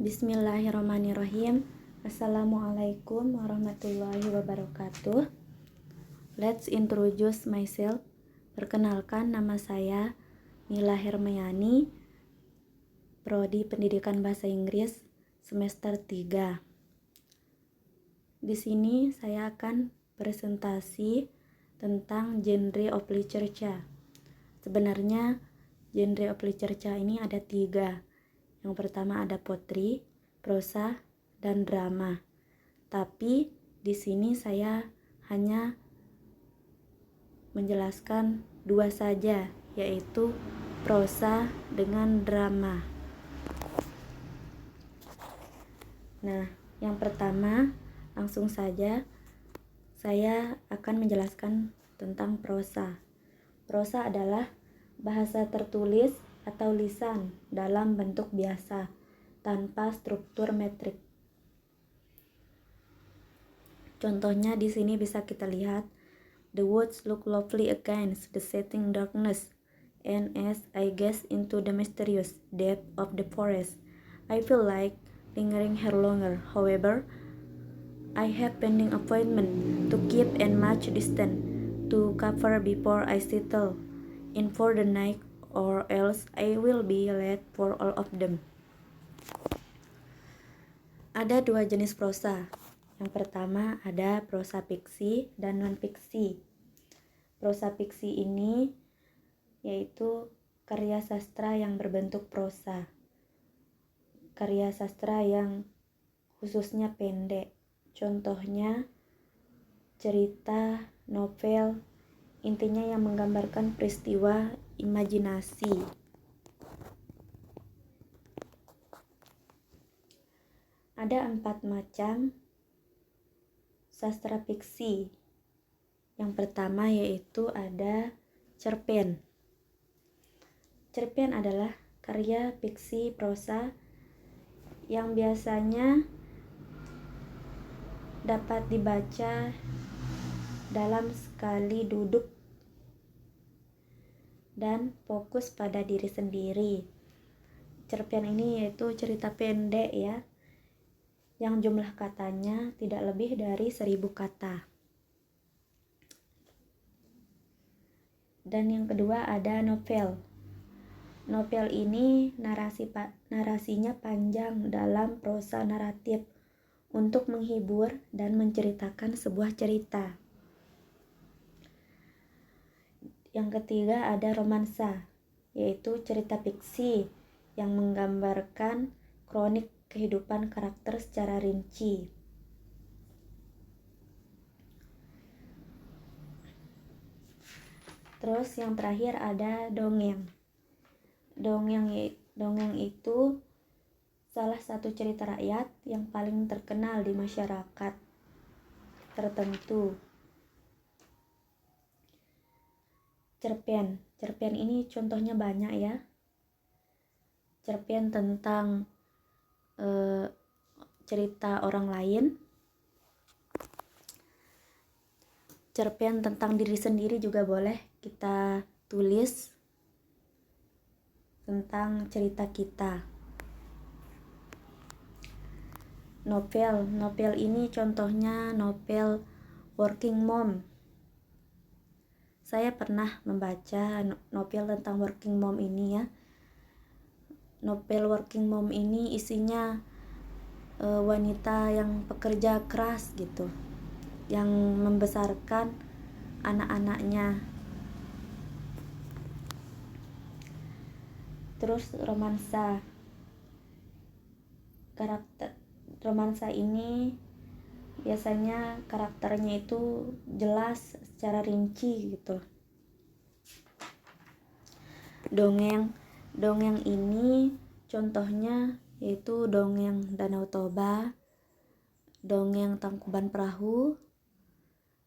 Bismillahirrahmanirrahim. Assalamualaikum warahmatullahi wabarakatuh. Let's introduce myself. Perkenalkan, nama saya Mila Hermayani, Prodi Pendidikan Bahasa Inggris semester 3. Di sini saya akan presentasi tentang genre of literature. Sebenarnya genre of literature ini ada 3. Yang pertama ada poetry, prosa, dan drama. Tapi di sini saya hanya menjelaskan 2 saja, yaitu prosa dengan drama. Nah, yang pertama langsung saja saya akan menjelaskan tentang prosa. Prosa adalah bahasa tertulis atau lisan dalam bentuk biasa tanpa struktur metrik. Contohnya di sini bisa kita lihat, the woods look lovely against the setting darkness, and as I gaze into the mysterious depth of the forest, I feel like lingering here longer. However, I have pending appointment to keep and much distance to cover before I settle in for the night, or else I will be late for all of them. Ada 2 jenis prosa. Yang pertama ada prosa fiksi dan non-fiksi. Prosa fiksi ini yaitu karya sastra yang berbentuk prosa. Karya sastra yang khususnya pendek. Contohnya cerita, novel, intinya yang menggambarkan peristiwa imajinasi. Ada 4 macam sastra fiksi. Yang pertama yaitu ada cerpen. Cerpen adalah karya fiksi prosa yang biasanya dapat dibaca dalam sekali duduk dan fokus pada diri sendiri. Cerpen ini yaitu cerita pendek ya, yang jumlah katanya tidak lebih dari 1000 kata. Dan yang kedua ada novel. Novel ini narasinya panjang dalam prosa naratif untuk menghibur dan menceritakan sebuah cerita. Yang ketiga ada romansa, yaitu cerita fiksi yang menggambarkan kronik kehidupan karakter secara rinci. Terus yang terakhir ada dongeng. Dongeng itu salah satu cerita rakyat yang paling terkenal di masyarakat tertentu. Cerpen ini contohnya banyak ya. Cerpen tentang cerita orang lain. Cerpen tentang diri sendiri juga boleh kita tulis tentang cerita kita. Novel ini contohnya novel Working Mom. Saya pernah membaca novel tentang Working Mom ini ya. Novel Working Mom ini isinya wanita yang pekerja keras gitu, yang membesarkan anak-anaknya. Terus romansa. Romansa ini biasanya karakternya itu jelas secara rinci gitu. Dongeng ini contohnya yaitu dongeng Danau Toba, dongeng Tangkuban Perahu,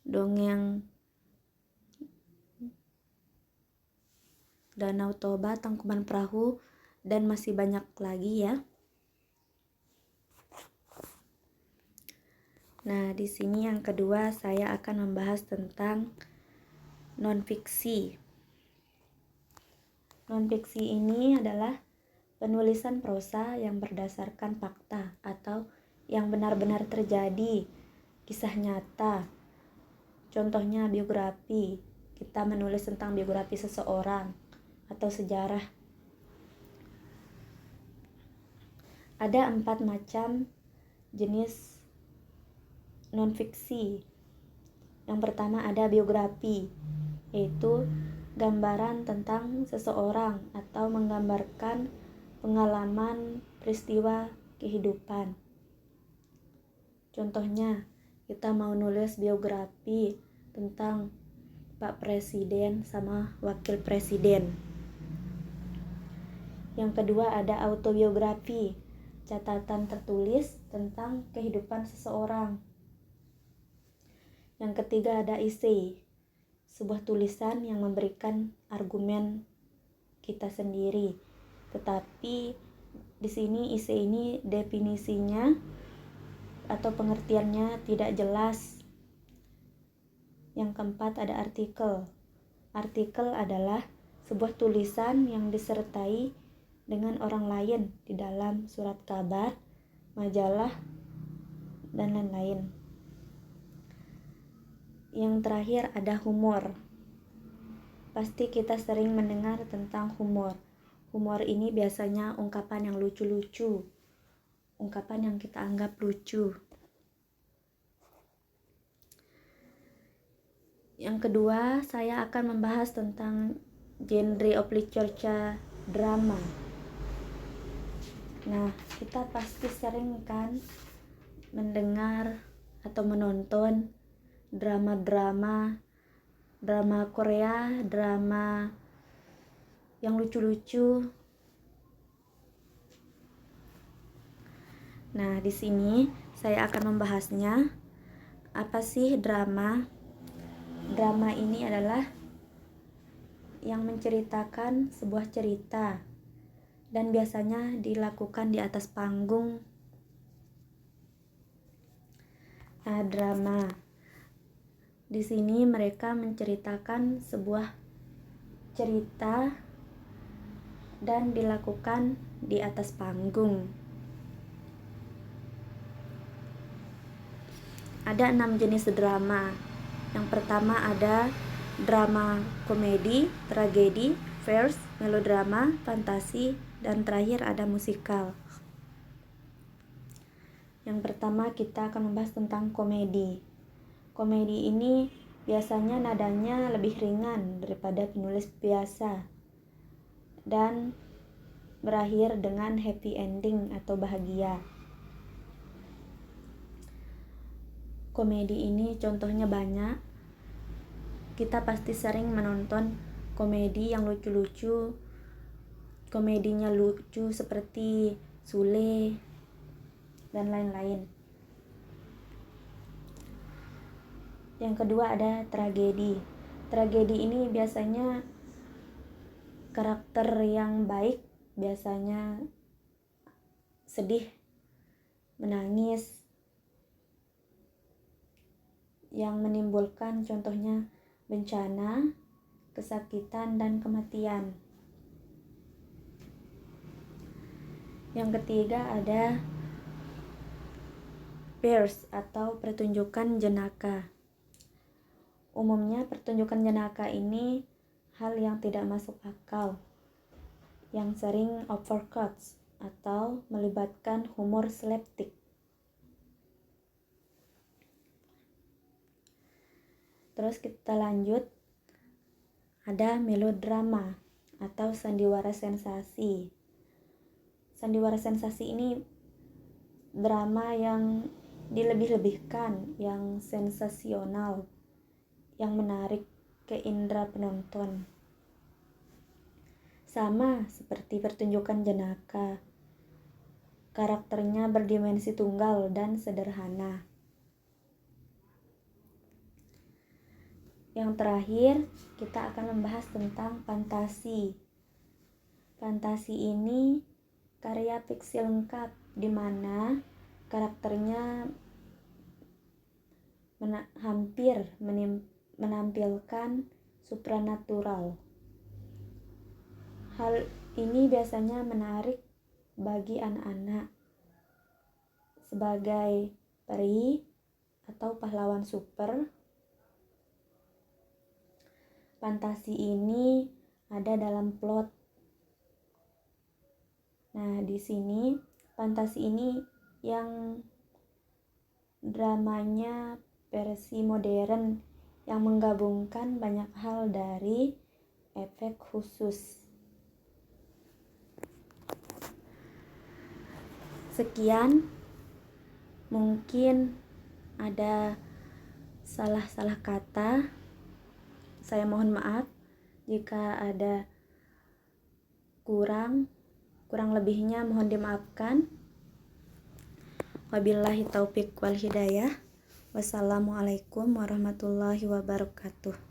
dongeng Danau Toba, Tangkuban Perahu, dan masih banyak lagi ya. Nah, di sini yang kedua saya akan membahas tentang non-fiksi. Non-fiksi ini adalah Penulisan prosa yang berdasarkan fakta atau yang benar-benar terjadi, kisah nyata. Contohnya biografi, kita menulis tentang biografi seseorang atau sejarah. Ada 4 macam jenis non-fiksi. Yang pertama ada biografi, yaitu gambaran tentang seseorang atau menggambarkan pengalaman, peristiwa, kehidupan. Contohnya, kita mau nulis biografi tentang Pak Presiden sama Wakil Presiden. Yang kedua ada autobiografi, catatan tertulis tentang kehidupan seseorang. Yang ketiga ada essay, sebuah tulisan yang memberikan argumen kita sendiri. Tetapi di sini essay ini definisinya atau pengertiannya tidak jelas. Yang keempat ada artikel. Artikel adalah sebuah tulisan yang disertai dengan orang lain di dalam surat kabar, majalah, dan lain-lain. Yang terakhir ada humor. Pasti kita sering mendengar tentang humor. Humor ini biasanya ungkapan yang lucu-lucu, ungkapan yang kita anggap lucu. Yang kedua, saya akan membahas tentang genre of literature drama. Nah, kita pasti sering kan mendengar atau menonton drama Korea, drama yang lucu-lucu. Nah, di sini saya akan membahasnya. Apa sih drama? Drama ini adalah yang menceritakan sebuah cerita dan biasanya dilakukan di atas panggung. Nah, drama di sini mereka menceritakan sebuah cerita dan dilakukan di atas panggung. Ada 6 jenis drama. Yang pertama ada drama komedi, tragedi, farce, melodrama, fantasi, dan terakhir ada musikal. Yang pertama kita akan membahas tentang komedi. Komedi ini biasanya nadanya lebih ringan daripada penulis biasa dan berakhir dengan happy ending atau bahagia. Komedi ini contohnya banyak. Kita pasti sering menonton komedi yang lucu-lucu. Komedinya lucu seperti Sule dan lain-lain. Yang kedua ada tragedi. Tragedi ini biasanya karakter yang baik, biasanya sedih, menangis, yang menimbulkan contohnya bencana, kesakitan, dan kematian. Yang ketiga ada farce atau pertunjukan jenaka. Umumnya pertunjukan jenaka ini hal yang tidak masuk akal, yang sering overcuts atau melibatkan humor slapstick. Terus kita lanjut, ada melodrama atau sandiwara sensasi. Sandiwara sensasi ini drama yang dilebih-lebihkan, yang sensasional, yang menarik ke indera penonton. Sama seperti pertunjukan jenaka, karakternya berdimensi tunggal dan sederhana. Yang terakhir, kita akan membahas tentang fantasi. Fantasi ini karya fiksi lengkap di mana karakternya hampir menampilkan supranatural. Hal ini biasanya menarik bagi anak-anak sebagai peri atau pahlawan super. Fantasi ini ada dalam plot. Nah, di sini fantasi ini yang dramanya versi modern yang menggabungkan banyak hal dari efek khusus. Sekian, mungkin ada salah-salah kata. Saya mohon maaf jika ada kurang lebihnya mohon dimaafkan. Wabillahi taufik wal hidayah. Wassalamualaikum warahmatullahi wabarakatuh.